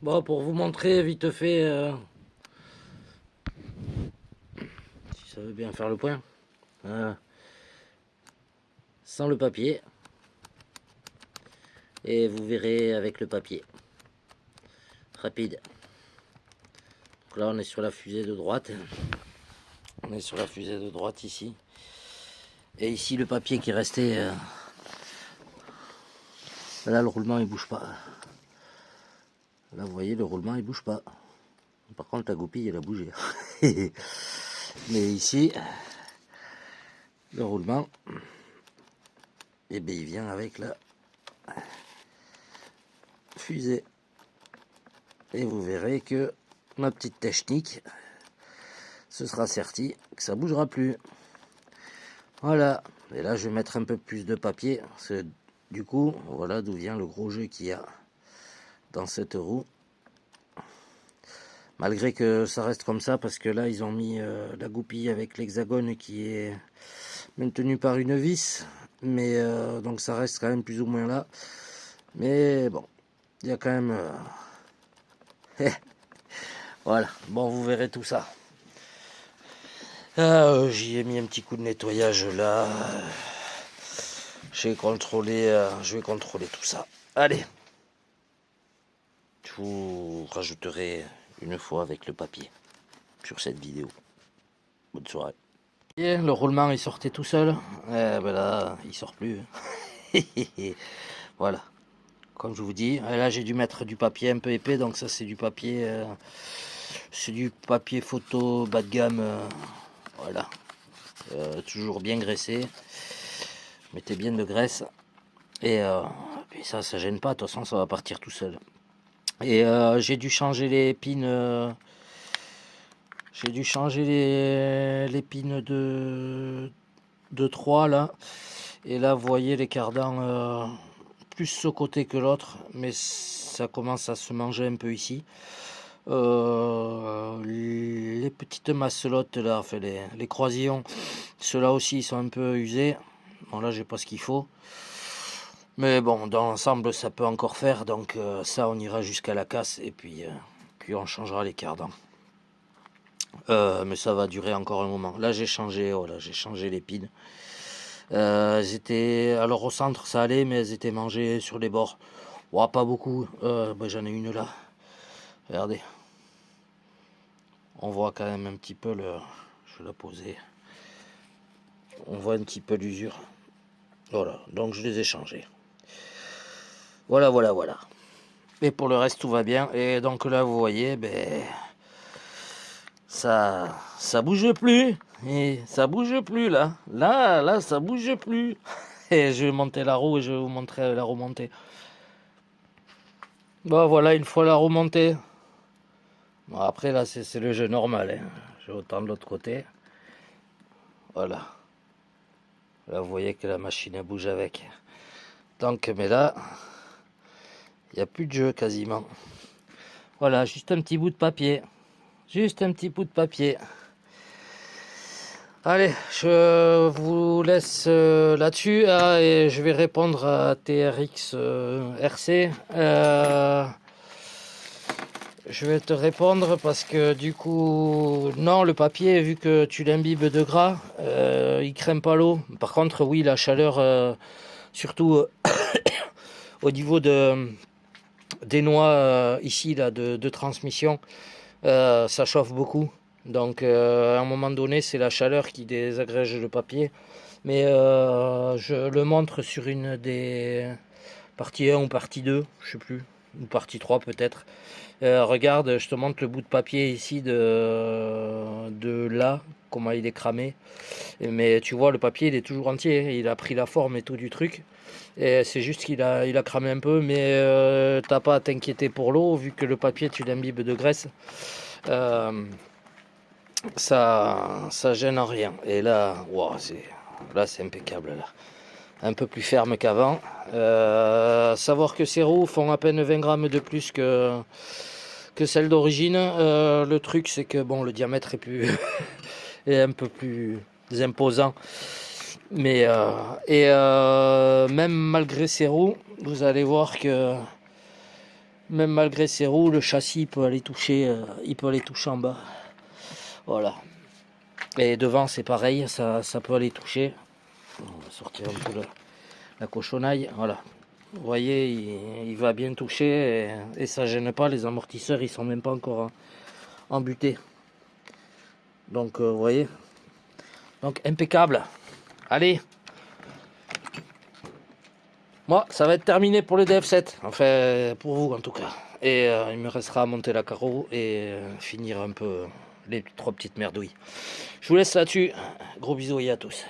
Bon, pour vous montrer vite fait, si ça veut bien faire le point, voilà. Sans le papier, et vous verrez avec le papier. Rapide. Donc là, on est sur la fusée de droite. On est sur la fusée de droite ici. Et ici, le papier qui restait. Là, le roulement, il bouge pas. Là, vous voyez, le roulement, il bouge pas. Par contre, la goupille, elle a bougé. Mais ici, le roulement, et bien, il vient avec la fusée. Et vous verrez que ma petite technique, ce sera certi que ça bougera plus. Voilà. Et là, je vais mettre un peu plus de papier. Parce que, du coup, voilà d'où vient le gros jeu qu'il y a dans cette roue. Malgré que ça reste comme ça, parce que là, ils ont mis la goupille avec l'hexagone qui est maintenu par une vis. Mais donc, ça reste quand même plus ou moins là. Mais bon, il y a quand même... voilà. Bon, vous verrez tout ça. J'y ai mis un petit coup de nettoyage là. Je vais contrôler tout ça. Allez. Je vous rajouterai une fois avec le papier sur cette vidéo. Bonne soirée. Et le roulement il sortait tout seul. Ben là, il sort plus. Voilà. Comme je vous dis, là j'ai dû mettre du papier un peu épais, donc ça c'est du papier, photo bas de gamme, voilà, toujours bien graissé. Mettez bien de graisse et puis ça gêne pas. De toute façon, ça va partir tout seul. Et j'ai dû changer les pins. J'ai dû changer les pins de 3 là. Et là, vous voyez les cardans plus ce côté que l'autre, mais ça commence à se manger un peu ici. Les petites masselottes là, enfin les croisillons, ceux-là aussi ils sont un peu usés. Bon là j'ai pas ce qu'il faut. Mais bon, dans l'ensemble ça peut encore faire, donc ça on ira jusqu'à la casse et puis on changera les cardans. Mais ça va durer encore un moment. Là j'ai changé, voilà, j'ai changé les pins. Elles étaient, alors au centre ça allait, mais elles étaient mangées sur les bords. Ouais, pas beaucoup. J'en ai une là. Regardez. On voit quand même un petit peu le. Je vais la poser. On voit un petit peu l'usure. Voilà, donc je les ai changés. Voilà, voilà, voilà. Et pour le reste, tout va bien. Et donc là, vous voyez, ben. Ça bouge plus. Et ça bouge plus là. Là, ça bouge plus. Et je vais monter la roue et je vais vous montrer la remontée. Bon, voilà, une fois la remontée. Bon, après, là, c'est le jeu normal. Hein. Je vais autant de l'autre côté. Voilà. Là, vous voyez que la machine bouge avec. Donc, mais là, il n'y a plus de jeu quasiment. Voilà, juste un petit bout de papier. Juste un petit bout de papier. Allez, je vous laisse là-dessus. Ah, et je vais répondre à TRX RC. Je vais te répondre parce que du coup, non, le papier, vu que tu l'imbibes de gras, il crème pas l'eau. Par contre, oui, la chaleur, surtout au niveau des noix ici là de transmission, ça chauffe beaucoup. Donc à un moment donné, c'est la chaleur qui désagrège le papier. Mais je le montre sur une des parties 1 ou partie 2, je sais plus, ou partie 3 peut-être. Regarde, je te montre le bout de papier ici de là, comment il est cramé. Mais tu vois, le papier, il est toujours entier. Il a pris la forme et tout du truc. Et c'est juste qu'il a cramé un peu. Mais t'as pas à t'inquiéter pour l'eau, vu que le papier, tu l'imbibes de graisse. Euh, ça gêne en rien. Et là, wow, là, c'est impeccable. Là. Un peu plus ferme qu'avant. Savoir que ces roues font à peine 20 grammes de plus que celle d'origine. Le truc, c'est que bon, le diamètre est plus est un peu plus imposant. Mais même malgré ces roues, vous allez voir que Même malgré ses roues, le châssis peut aller toucher, il peut aller toucher en bas. Voilà. Et devant c'est pareil, ça peut aller toucher. On va sortir un peu la cochonaille. Voilà. Vous voyez, il va bien toucher et ça gêne pas. Les amortisseurs ils sont même pas encore embutés. Donc vous voyez. Donc impeccable. Allez. Moi, ça va être terminé pour le DF7. Enfin, pour vous en tout cas. Et il me restera à monter la carreau et finir un peu les 3 petites merdouilles. Je vous laisse là-dessus. Gros bisous et à tous.